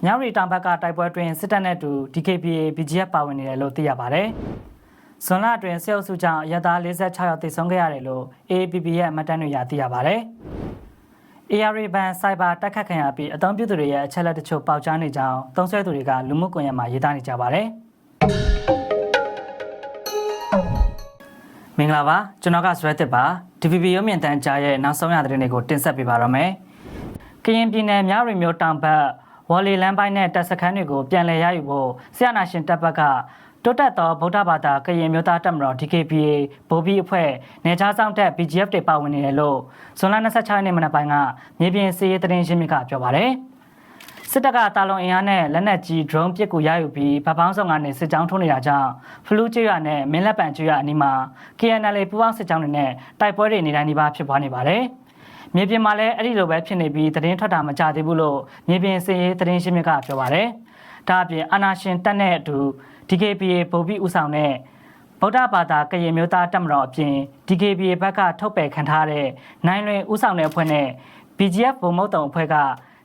မြောက်ရီတောင်ဘက်ကတိုက်ပွဲတွင်စစ်တပ်နဲ့အတူ DKBA BGF ပါဝင်နေတယ်လို့သိရပါတယ်။ဇွန်လအတွင်းစစ်အုပ်စုကြောင့်အရပ်သား46ယောက်သေဆုံးခဲ့ရတယ်လို့ AAPP ရဲ့မှတ်တမ်းတွေအရသိရပါတယ်။ ARA ဘန်စိုက်ဘာတိုက်ခတ်ခံရပြီးအသုံးပြုသူတွေရဲ့အချက်အလက်တချို့ပေါက်ကြားနေကြောင်းသုံးစွဲသူတွေကလူမှုကွန်ရက်မှာရေးသားနေကြပါတယ်။မင်္ဂလာပါကျွန်တော်ကဇွဲတစ်ပါ DVB ရုပ်မြင်သံကြားရဲ့နောက်ဆုံးရသတင်းတွေကိုတင်ဆက်ပေးပါရမယ်။ကရင်ပြည်နယ်မြရီမြို့တောင်ဘက်ဝေါ်လီလမ်းပိုင်းနဲ့တပ်စခန်းတွေကိုပြန်လည်ရယူဖို့ဆရာနာရှင်တပ်ဘက်ကတိုးတက်သောဗုဒ္ဓဘာသာကရင်မျိုးသားတပ်မတော် DKBA ဗိုလ်ပြီးအဖွဲ့နယ်ခြားစောင့်တပ် BGF တွေပါဝင်နေတယ်လို့ဇွန်လ26ရက်နေ့မနက်ပိုင်းကမြေပြင်စစ်ရေးသတင်းရင်းမြစ်ကပြောပါတယ်။စစ်တပ်ကတာလွန်အင်အားနဲ့လက်နက်ကြီး drone ပစ်ကူရယူပြီးဗပောင်းဆောင်ကနေစစ်ကြောင်းထိုးနေတာကြောင့်ဖလူးကျွရနဲ့မင်းလက်ပံကျွရအနီးမှာ KNL ပူးပေါင်းစစ်ကြောင်းတွေနဲ့တိုက်ပွဲတွေနေတိုင်းဒီပါဖြစ်ပွားနေပါတယ်။မြေပြင်မှာလည်းအဲ့ဒီလိုပဲဖြစ်နေပြီးသတင်းထွက်တာမကြသေးဘူးလို့မြေပြင်စစ်ရေးသတင်းရင်းမြစ်ကပြောပါတယ်။ဒါအပြင်အာနာရှင်တပ်နဲ့အတူ DKBA ဗိုလ်ပြီးဦးဆောင်တဲ့ဗုဒ္ဓဘာသာကရင်မျိုးသားတပ်မတော်အပြင် DKBA ဘက်ကထုတ်ပယ်ခံထားတဲ့နိုင်လွင်ဦးဆောင်တဲ့အဖွဲ့နဲ့ BGF ဗိုလ်မုတ်တုံအဖွဲ့က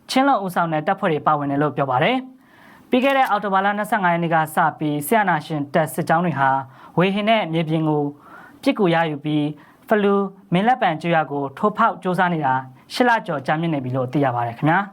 ချင်းလုံဦးဆောင်တဲ့တပ်ဖွဲ့တွေပါဝင်တယ်လို့ပြောပါတယ်။ပြီးခဲ့တဲ့အောက်တိုဘာလ25ရက်နေ့ကစပြီးဆရာနာရှင်တပ်စစ်ကြောင်းတွေဟာဝေဟင်နဲ့မြေပြင်ကိုပစ်ကူရယူပြီးဖလူးမင်းလက်ပံကျွရကိုထိုးဖောက်စ조사နေတာ8လကျော်ကြာမြင့်နေပြီလို့သိရပါတယ်ခင်ဗျာ။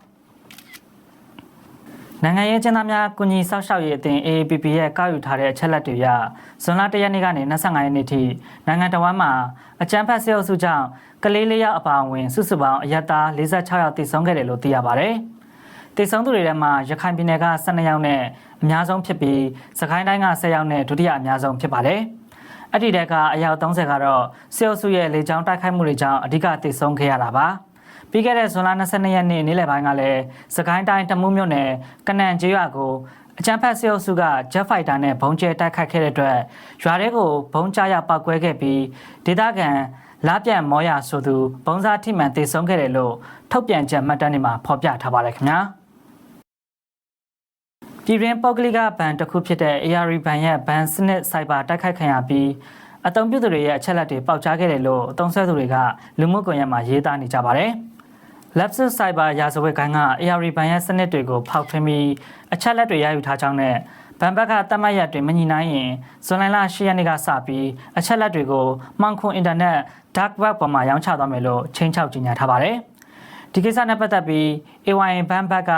နိုင်ငံရေးကျင်းသားများကုညီဆောက်ရှောက်ရေးအသင်း AAPP ရဲ့ကောက်ယူထားတဲ့အချက်လက်တွေအရဇွန်လ1ရက်နေ့ကနေ25ရက်နေ့ထိနိုင်ငံတော်ဝန်မှာအကြမ်းဖက်စစ်အုပ်စုကြောင့်ကလေး၄ယောက်အပါအဝင်စုစုပေါင်းအရပ်သား46ယောက်သေဆုံးခဲ့တယ်လို့သိရပါတယ်။သေဆုံးသူတွေထဲမှာရခိုင်ပြည်နယ်က12ယောက်နဲ့အများဆုံးဖြစ်ပြီးစကိုင်းတိုင်းက10ယောက်နဲ့ဒုတိယအများဆုံးဖြစ်ပါတယ်။အဲ့ဒီတဲကအယောက်30ကတော့စစ်အုပ်စုရဲ့လေကြောင်းတိုက်ခိုက်မှုတွေကြောင့်အဓိကသေဆုံးခဲ့ရတာပါ။ပြီးခဲ့တဲ့ဇွန်လ22ရက်နေ့နေ့လယ်ပိုင်းကလည်းစကိုင်းတိုင်းတမူးမြို့နယ်ကနန်ကျေးရွာကိုအကြမ်းဖက်စစ်အုပ်စုကဂျက်ဖိုက်တာနဲ့ဘုံကျဲတိုက်ခိုက်ခဲ့တဲ့အတွက်ရွာတွေကိုဘုံကျရောက်ပောက်ကွဲခဲ့ပြီးဒေသခံလားပြန်မောရဆိုသူဘုံစားထိမှန်သေဆုံးခဲ့တယ်လို့ထုတ်ပြန်ချက်မှတ်တမ်းတွေမှာဖော်ပြထားပါတယ်ခင်ဗျာပြည်တွင်းပုဂ္ဂလိကဘဏ်တစ်ခုဖြစ်တဲ့ ARA ဘဏ်ရဲ့ဘဏ်စနစ်စိုက်ဘာတိုက်ခိုက်ခံရပြီးအသုံးပြုသူတွေရဲ့အချက်လက်တွေပေါက်ကြားခဲ့တယ်လို့အသုံးဆွဲသူတွေကလူမှုကွန်ရက်မှာရေးသားနေကြပါတယ်Lapsus Cyber ရာဇဝတ်ကိုင်းက ARA ဘဏ်ရဲ့စနစ်တွေကိုဖောက်ထွင်းပြီးအချက်လက်တွေရယူထားကြောင်းနဲ့ဘဏ်ဘက်ကတတ်မှတ်ရက်တွေမညီနိုင်ရင်ဇွန်လ10ရက်နေ့ကစပြီးအချက်လက်တွေကိုမှောင်ခိုအင်တာနက် dark web ပေါ်မှာရောင်းချသွားမယ်လို့ချိန်ချောက်ကြေညာထားပါတယ်။ဒီကိစ္စနဲ့ပတ်သက်ပြီး AYN ဘဏ်ဘက်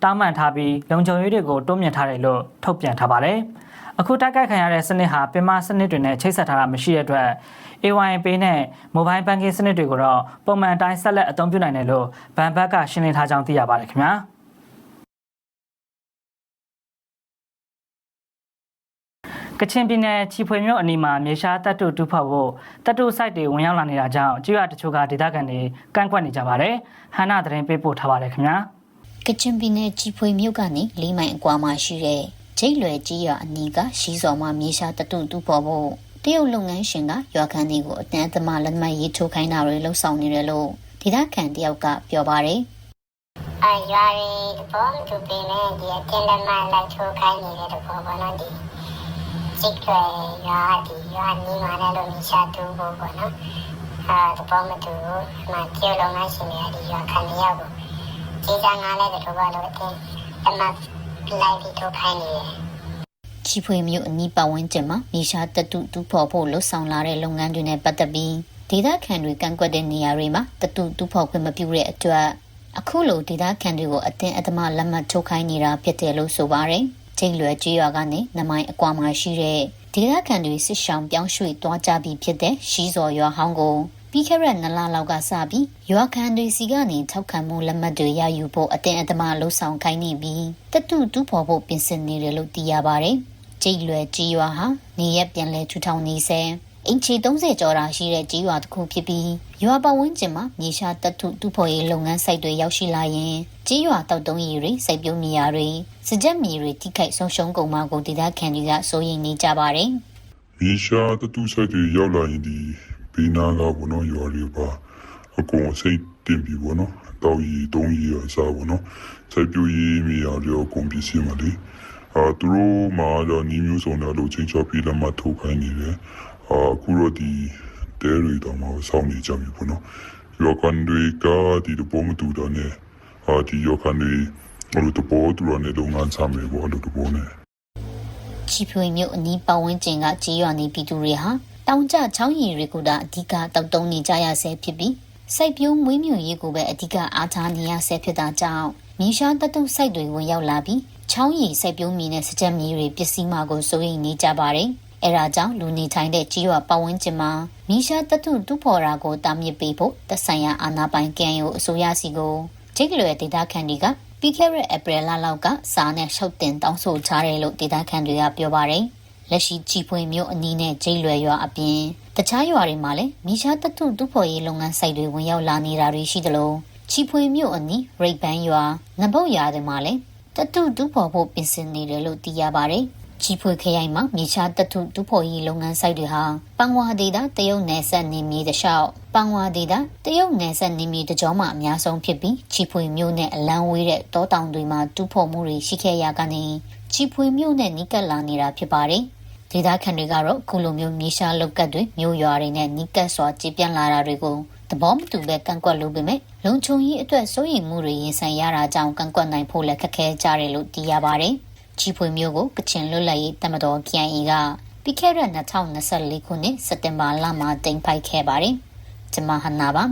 ကတောင်းပန်ထားပြီးလုံခြုံရေးတွေကိုတိုးမြှင့်ထားတယ်လို့ထုတ်ပြန်ထားပါတယ်။အခုတိုက်ခိုက်ခံရတဲ့စနစ်ဟာပင်မစနစ်တွေနဲ့ချိတ်ဆက်ထားတာမရှိတဲ့အတွက်AYN Pay နဲ့ Mobile Banking စနစ်တွေကိုတော့ပုံမှန်တိုင်းဆက်လက်အသုံးပြုနိုင်တယ်လို့ဘဏ်ဘက်ကရှင်းလင်းထားကြောင်းသိရပါတယ်ခင်ဗျာကချင်ပြည်နယ်ချီဖွေမြို့အနီးမှာမြေရှားတပ်တုတူဖောက်ဖို့တပ်တု site တွေဝင်ရောက်လာနေတာကြောင့်ကျွရတချို့ကဒေသခံတွေကန့်ကွက်နေကြပါတယ်ဟန်နာသတင်းပေးပို့ထားပါတယ်ခင်ဗျာကချင်ပြည်နယ်ချီဖွေမြို့ကနေ4မိုင်အကွာမှာရှိတဲ့ကျိတ်လွယ်ကြီးရွာအနီးကရှီးစော်မှာမြေရှားတပ်တုတူဖောက်ဖို့တရုတ်လုပ်ငန်းရှင်ကရွာခံတွေကိုအတန်းအသမားလက်မှတ်ရေးထိုးခိုင်းတာတွေလှုပ်ဆောင်နေတယ်လို့ဒေသခံတယောက်ကပြောပါတယ်။ရွာတွေဘောမတူပင်နဲ့ဒီအတင်းလက်မှတ်လိုက်ထိုးခိုင်းနေတဲ့တဘောပေါ့နော်ဒီစိတ်တွေရွာနီးမှာလည်းလို့မြရှာတူဖို့ပေါ့နော်။တဘောမတူမှတရုတ်လုပ်ငန်းရှင်တွေကဒီရွာခံတွေရောက်ကိုကြီးစားငါလည်းတဘောလို့အတင်းလက်မှတ်လိုက်ပြီးထိုးခိုင်းနေတယ်ချီဖွေမြို့အနီးပတ်ဝန်းကျင်မှာမြေရှားတပ်တုတူဖော်ဖို့လှုပ်ဆောင်လာတဲ့လုပ်ငန်းတွေနဲ့ပတ်သက်ပြီးဒေသခံတွေကန့်ကွက်တဲ့နေရာတွေမှာတပ်တုတူဖော်ခွင့်မပြုတဲ့အတွက်အခုလိုဒေသခံတွေကိုအတင်းအဓမ္မလက်မှတ်ထုတ်ခိုင်းနေတာဖြစ်တယ်လို့ဆိုပါတယ်။ကျိတ်လွယ်ကြီးရွာကနေနမိုင်းအကွာမှာရှိတဲ့ဒေသခံတွေစစ်ဆောင်ပြောင်းရွှေ့သွားကြပြီးဖြစ်တဲ့ရှီးစော်ရွာဟောင်းကိုပြီးခဲ့တဲ့2လလောက်ကစပြီးရွာခံတွေစီကနေထောက်ခံမှုလက်မှတ်တွေရယူဖို့အတင်းအဓမ္မလှုပ်ဆောင်ခိုင်းနေပြီးတပ်တုတူဖော်ဖို့ပြင်ဆင်နေတယ်လို့သိရပါတယ်။ကျိတ်လွယ်ကြီးရွာဟာနေရပြန်လဲထူထောင်နေစေအင်ချီ30ကျော်တာရှိတဲ့ကြီးရွာတစ်ခုဖြစ်ပြီးရွာပတ်ဝန်းကျင်မှာမြေရှားတပ်ထုတူဖော်ရေးလုပ်ငန်းစိုက်တွေရောက်ရှိလာရင်ကြီးရွာတောက်တုံးရီတွေစိုက်ပျိုးနေရာတွေစကြက်မြေတွေတိခိုက်ဆုံးရှုံးကုန်မှာကိုဒေသခံတွေကစိုးရိမ်နေကြပါတယ်။မြေရှားတပ်ထုစိုက်တွေရောက်လာရင်ဒီဘေးနာကဘောနော်ရွာတွေပါအကုန်စိတ်တင်ပြီးဘောနော်တောက်ရီတုံးရီအစားဘောနော်စိုက်ပျိုးရေးမြေယာတွေအကုန်ပြည့်စုံပါလေ။သူတို့မှာတော့ညီမျိုးစုံတယ်လို့ချင်းချောပြီးလက်မှတ်ထိုးခိုင်းနေတယ်အခုတော့ဒီတဲတွေတော့မဆောင်နေကြပြီပေါ့နော်ရောကန်တွေကဒီတော့မတူတော့ ਨੇ ဒီရောကန်တွေ အဲ့လိုတဘောသူရနဲ့လုပ်ငန်းချမယ်ပေါ့အဲ့လိုတဘောနဲ့ ချီဖွေမြို့အနီးပတ်ဝန်းကျင်ကကြေးရွာနေပြည်သူတွေဟာတောင်ကျချောင်းရည်တွေကိုသာအဓိကတောက်တုံးနေကြရဆဲဖြစ်ပြီးစိုက်ပျိုးမွေးမြူရေးကိုပဲအဓိကအားထားနေရဆဲဖြစ်တာကြောင့်မြေရှားတတုစိုက်တွေဝင်ရောက်လာပြီးချောင်းရည်စိုက်ပျိုးမြေနဲ့စကြက်မြေတွေပစ္စည်းမှာကိုစိုးရိမ်နေကြပါတယ်။အဲဒါကြောင့်လူနေထိုင်တဲ့ကြေးရွာပတ်ဝန်းကျင်မှာမြေရှားတတုတူဖော်တာကိုတားမြစ်ပေးဖို့သက်ဆိုင်ရာအာဏာပိုင်ကန်ယိုအစိုးရစီကိုချိတ်လွယ်ဒေသခံတွေကပြီးခဲ့တဲ့ဧပြီလလောက်ကစာနဲ့ရှောက်တင်တောင်းဆိုထားတယ်လို့ဒေသခံတွေကပြောပါတယ်။လက်ရှိချီဖွေမြို့အနီးနဲ့ချိတ်လွယ်ရွာအပြင်တခြားရွာတွေမှာလည်းမြေရှားတတုတူဖော်ရေးလုပ်ငန်းစိုက်တွေဝင်ရောက်လာနေတာတွေရှိသလိုချီဖွေမြို့အနီးရိတ်ပန်းရွာနဘုတ်ရွာတွေမှာလည်းတတုတူဖော်ဖို့ပြင်ဆင်နေတယ်လို့သိရပါတယ်။ချီဖွေခရိုင်မှာမြေရှားတတုတူဖော်ရေးလုပ်ငန်းစိုက်တွေဟာပန်ဝါဒေတာတရုတ်နယ်စပ်နေမြေတလျှောက်ပန်ဝါဒေတာတရုတ်နယ်စပ်နေမြေတကြောမှာအများဆုံးဖြစ်ပြီးချီဖွေမြို့နဲ့အလန်းဝေးတဲ့တောတောင်တွေမှာတူဖော်မှုတွေရှိခဲ့ရကနေချီဖွေမြို့နဲ့နီးကပ်လာနေတာဖြစ်ပါတယ်။ဒေသခံတွေကတော့ခုလိုမျိုးမြေရှားလောက်ကတ်တွေမြို့ရွာတွေနဲ့နီးကပ်စွာကြေးပြန့်လာတာတွေကိုသဘောမတူပဲကန့်ကွက်လို့ပေမဲ့လုံခြုံရေးအတွက်စိုးရိမ်မှုတွေရင်ဆိုင်ရတာကြောင့်ကန့်ကွက်နိုင်ဖို့လည်းခက်ခဲကြတယ်လို့သိရပါတယ်။ချီဖွေမျိုးကိုကချင်လွတ်လပ်ရေးတပ်မတော် KIA ကပြီးခဲ့တဲ့2024ခုနှစ်စက်တင်ဘာလမှာတင်ပိုက်ခဲ့ပါတယ်။ကျွန်မဟနာပ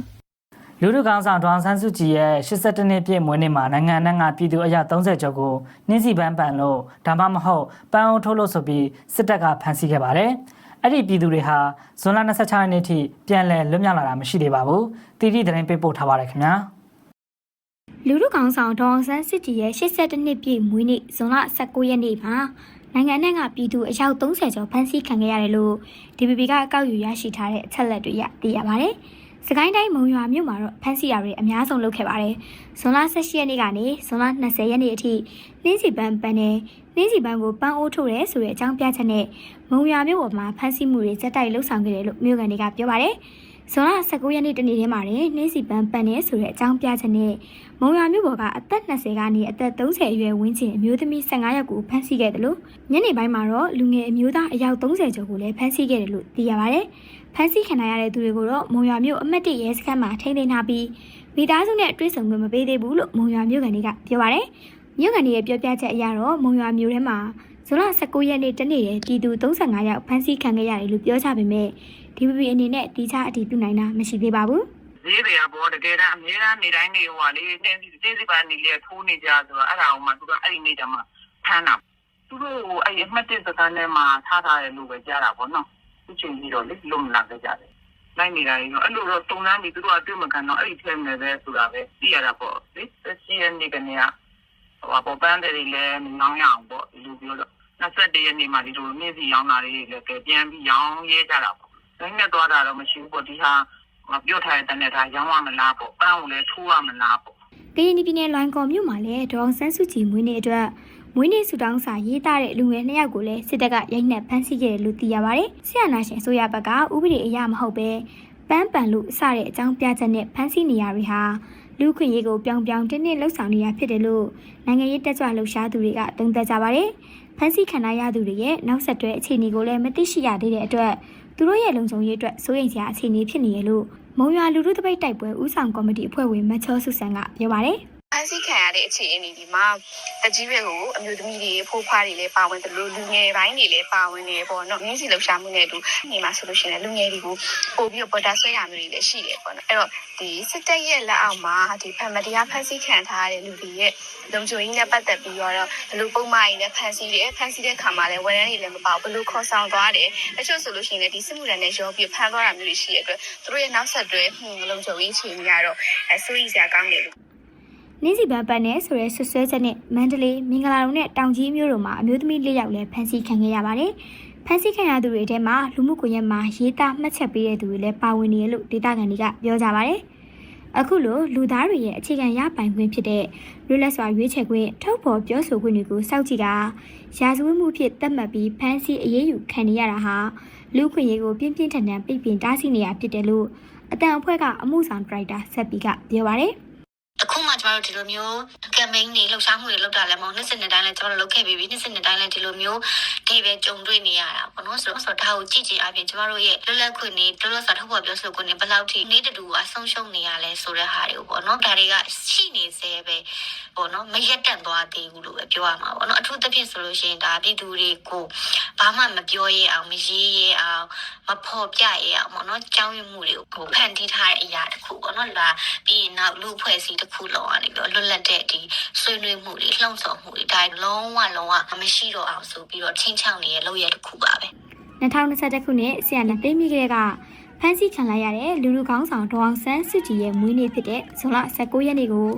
ါလူထုကောင်ဆောင်ဒေါအောင်ဆန်းစုကြည်ရဲ့82နှစ်ပြည့်မွေးနေ့မှာနိုင်ငံနိုင်ငံပြည်သူအယောက်30ကျော်ကိုနှင်းစီပန်းပန်လို့ဒါမှမဟုတ်ပန်းအောင်ထုတ်လို့ဆိုပြီးစစ်တပ်ကဖမ်းဆီးခဲ့ပါတယ်။အဲ့ဒီပြည်သူတွေဟာဇွန်လ26ရက်နေ့ထိပြန်လည်လွတ်မြောက်လာတာမရှိသေးပါဘူး။တီတီသတင်းပေးပို့ထားပါတယ်ခင်ဗျာ။လူထုကောင်ဆောင်ဒေါအောင်ဆန်းစုကြည်ရဲ့82နှစ်ပြည့်မွေးနေ့ဇွန်လ19ရက်နေ့မှာနိုင်ငံနိုင်ငံပြည်သူအယောက်30ကျော်ဖမ်းဆီးခံခဲ့ရတယ်လို့ DPP ကကောက်ယူရရှိထားတဲ့အချက်လက်တွေသိရပါတယ်။စကိုင်းတိုင်းမုံရွာမြို့မှာတော့ဖမ်းဆီးရတွေအများဆုံးလုပ်ခဲ့ပါတယ်။ဇွန်လ18ရက်နေ့ကနေဇွန်လ20ရက်နေ့အထိနှင်းစီပန်းနဲ့နှင်းစီပန်းကိုပန်းအိုးထုတ်ရဲဆိုတဲ့အကြောင်းပြချက်နဲ့မုံရွာမြို့ပေါ်မှာဖမ်းဆီးမှုတွေစက်တိုက်လှုပ်ဆောင်ခဲ့တယ်လို့မြို့ကန်တွေကပြောပါတယ်။ဇွန်လ19ရက်နေ့တနေ့တည်းမှာနှင်းစီပန်းနဲ့ဆိုတဲ့အကြောင်းပြချက်နဲ့မုံရွာမြို့ပေါ်ကအသက်20ကနေအသက်30အရွယ်ဝန်းကျင်အမျိုးသမီး15ယောက်ကိုဖမ်းဆီးခဲ့တယ်လို့ညနေပိုင်းမှာတော့လူငယ်အမျိုးသားအယောက်30ကျော်ကိုလည်းဖမ်းဆီးခဲ့တယ်လို့သိရပါတယ်။ဖမ်းဆီးခံရတဲ့သူတွေကိုတော့မုံရွာမြို့အမှတ်1ရဲစခန်းမှာထိန်းသိမ်းထားပြီးမိသားစုနဲ့တွေ့ဆုံခွင့်မပေးသေးဘူးလို့မုံရွာမြို့ကန်တွေကပြောပါတယ်။မြို့ကန်တွေရဲ့ပြောပြချက်အရတော့မုံရွာမြို့ထဲမှာဇွန်လ19ရက်နေ့တနေ့တည်းပြည်သူ35ယောက်ဖမ်းဆီးခံခဲ့ရတယ်လို့ပြောကြပေမဲ့ DPP အနေနဲ့တိကျအတည်ပြုနိုင်တာမရှိသေးပါဘူး။ဈေးတွေကပေါ်တကယ်တမ်းအများအားနေတိုင်းနေဟိုကလေတင်းစီပန်းနေလေထိုးနေကြဆိုတော့အဲ့ဒါအောင်မှသူကအဲ့ဒီနေ့တည်းမှာဖမ်းတာသူတို့အဲ့အမှတ်1စကန်ထဲမှာထားထားတယ်လို့ပဲကြားတာပေါ့နော်သူချင်းပြီးတော့လေလုံလာကြတယ်နိုင်နေတာရောအဲ့လိုတော့တုံတန်းပြီးသူတို့အတွေ့မခံတော့အဲ့ဒီထဲမှာပဲဆိုတာပဲသိရတာပေါ့လေစီရနေကနေကဟိုပေါ်ပန်းတယ်လည်းမောင်းရအောင်ပေါ့ဒီလိုပြောတော့21ရက်နေ့မှာဒီလိုမြင့်စီရောင်းတာတွေလည်းပြန်ပြီးရောင်းရဲကြတာပေါ့နိုင်နဲ့သွားတာတော့မရှိဘူးပေါ့ဒီဟာမပြောထားတဲ့နဲ့ဒါရောင်းရမလားပေါ့ပန်းကိုလည်းထိုးရမလားပေါ့ကရင်ပြည်နယ်လွိုင်ကော်မြို့မှာလည်းဒေါအောင်ဆန်းစုကြည်မွေးနေ့အတွက်မွေးနေ့ဆုတောင်းစာရေးသားတဲ့လူငယ်2ယောက်ကိုလည်းစစ်တပ်ကရိုက်နှက်ဖမ်းဆီးခဲ့တယ်လို့သိရပါတယ်။ဆရာနာရှင်အစိုးရဘက်ကဥပဒေအရမဟုတ်ပဲပန်းပန်လို့စတဲ့အကြောင်းပြချက်နဲ့ဖမ်းဆီးနေရတွေဟာလူခွင့်ရေးကိုပြောင်းတင်းလှုပ်ဆောင်နေရဖြစ်တယ်လို့နိုင်ငံရေးတက်ကြွလှုပ်ရှားသူတွေကသုံးသပ်ကြပါတယ်။ဖမ်းဆီးခံရသူတွေရဲ့နောက်ဆက်တွဲအခြေအနေကိုလည်းမသိရှိရသေးတဲ့အတွက်သူတို့ရဲ့လုံခြုံရေးအတွက်စိုးရိမ်စရာအခြေအနေဖြစ်နေရလို့မုံရွာလူထုတပိတ်တိုက်ပွဲဦးဆောင်ကော်မတီအဖွဲ့ဝင်မချောစုဆန်ကပြောပါတယ်။ဖမ်းဆီးခံရတဲ့အခြေအနေဒီမှာတကြီးတွေကိုအမျိုးသမီးတွေဖိုးဖွားတွေလည်းပါဝင်တယ်လို့လူငယ်ပိုင်းတွေလည်းပါဝင်နေပေါ့နော်။မြင်းစီလှုပ်ရှားမှုနဲ့တူနေမှာဆိုလို့ရှိရင်လူငယ်တွေကိုပို့ပြီးတော့ပေါ်တာဆွဲရမျိုးတွေလည်းရှိတယ်ပေါ့နော်။အဲ့တော့ဒီစစ်တပ်ရဲ့လက်အောက်မှာဒီဖမ်းမတရားဖမ်းဆီးခံထားရတဲ့လူတွေရဲ့လုံခြုံရေးနဲ့ပတ်သက်ပြီးတော့ဘလို့ပုံမှန်ရင်းနဲ့ဖမ်းဆီးတဲ့ခါမှာလည်းဝန်ထမ်းတွေလည်းမပါဘူးဘလို့ခေါ်ဆောင်သွားတယ်။တချို့ဆိုလို့ရှိရင်လည်းဒီစစ်မှုထမ်းနဲ့ရောပြီးဖမ်းသွားတာမျိုးတွေရှိတဲ့အတွက်သူတို့ရဲ့နောက်ဆက်တွဲလုံခြုံရေးအခြေအနေကတော့စိုးရိမ်စရာကောင်းတယ်လို့နှင်းစီပန်းနဲ့ဆိုရဲဆွဆွဲချက်နဲ့မန္တလေးမင်္ဂလာတုံနဲ့တောင်ကြီးမြို့တို့မှာအမျိုးသမီး4ယောက်လည်းဖမ်းဆီးခံခဲ့ရပါတယ်။ဖမ်းဆီးခံရသူတွေထဲမှာလူမှုကွန်ရက်မှာရေးသားမှတ်ချက်ပေးတဲ့သူတွေလည်းပါဝင်နေတယ်လို့ဒေသခံတွေကပြောကြပါတယ်။အခုလိုလူသားတွေရဲ့အခြေခံရပိုင်ခွင့်ဖြစ်တဲ့လွတ်လပ်စွာရွေးချယ်ခွင့်ထုတ်ဖော်ပြောဆိုခွင့်တွေကိုစောင့်ကြည့်တာရာဇဝတ်မှုဖြစ်သတ်မှတ်ပြီးဖမ်းဆီးအရေးယူခံနေရတာဟာလူခွင့်ရေးကိုပြင်းပြင်းထန်ထန်ပိတ်ပင်တားဆီးနေရဖြစ်တယ်လို့အတန်အဖွဲ့ကအမှုဆောင်ဒရိုက်တာဆက်ပီကပြောပါတယ်။အခုမှ ကျမတို့ဒီလိုမျိုး campaign တွေလှုပ်ရှားမှုတွေလုပ်တာလည်းမဟုတ်နှစ်စနစ်တိုင်းလည်းကျမတို့လုပ်ခဲ့ပြီးနှစ်စနစ်တိုင်းလည်းဒီလိုမျိုးဒီပဲကြုံတွေ့နေရတာပေါ့နော်ဆိုတော့ဒါကိုကြည့်ကြည့်အပြင်ကျမတို့ရဲ့လွတ်လပ်ခွင့်တွေလွတ်လပ်စွာထုတ်ဖော်ပြောဆိုခွင့်တွေဘယ်လောက်ထိနေ့တူအဆုံးရှုံးနေရလဲဆိုတဲ့ဟာတွေကိုပေါ့နော်ဒါတွေကရှိနေသေးပဲပေါ့နော်မရက်တက်သွားသေးဘူးလို့ပဲပြောရမှာပေါ့နော်အထူးသဖြင့်ဆိုလို့ရှိရင်ဒါပြည်သူတွေကိုဘာမှမပြောရအောင်မရေးရအောင်မဖော်ပြရအောင်ပေါ့နော်ကြောင်းရမှုတွေကိုဖန်တီးထားတဲ့အရာတစ်ခုပေါ့နော်ဒါပြီးရင်နောက်လူဖွဲ့စည်းတစ်ခုလုံးကနေပြီးလွတ်လပ်တဲ့ဒီဆွေးနွေးမှုတွေလှုံ့ဆော်မှုတွေဒါလုံးဝမရှိတော့အောင်ဆိုပြီးတော့ချင်းချောင်းနေတဲ့လုပ်ရတစ်ခုပါပဲ2021ခုနှစ်ဆီယနာသိမ်းပြီးကလေးကဖမ်းဆီးခံလိုက်ရတဲ့လူလူကောင်းဆောင်ဒေါအောင်ဆန်းစုကြည်ရဲ့မွေးနေ့ဖြစ်တဲ့ဇွန်လ19ရက်နေ့ကို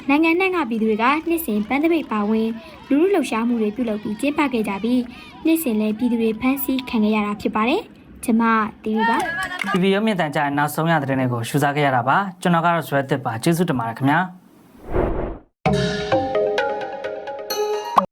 နိုင်ငံ내ကပြည်သူတွေကနှစ်စဉ်ပန်းသပိတ်ပါဝင်လူလူလှုပ်ရှားမှုတွေပြုလုပ်ပြီးကျင်းပခဲ့ကြပြီးနှစ်စဉ်လည်းပြည်သူတွေဖမ်းဆီးခံခဲ့ရတာဖြစ်ပါတယ်။ကျွန်မတီဗီပါ TV ရုပ်မြင်သံကြားရဲ့နောက်ဆုံးရတဲ့သတင်းတွေကိုရှုစားခဲ့ရတာပါကျွန်တော်ကတော့ဆွဲသစ်ပါကျေးဇူးတင်ပါတယ်ခင်ဗျာ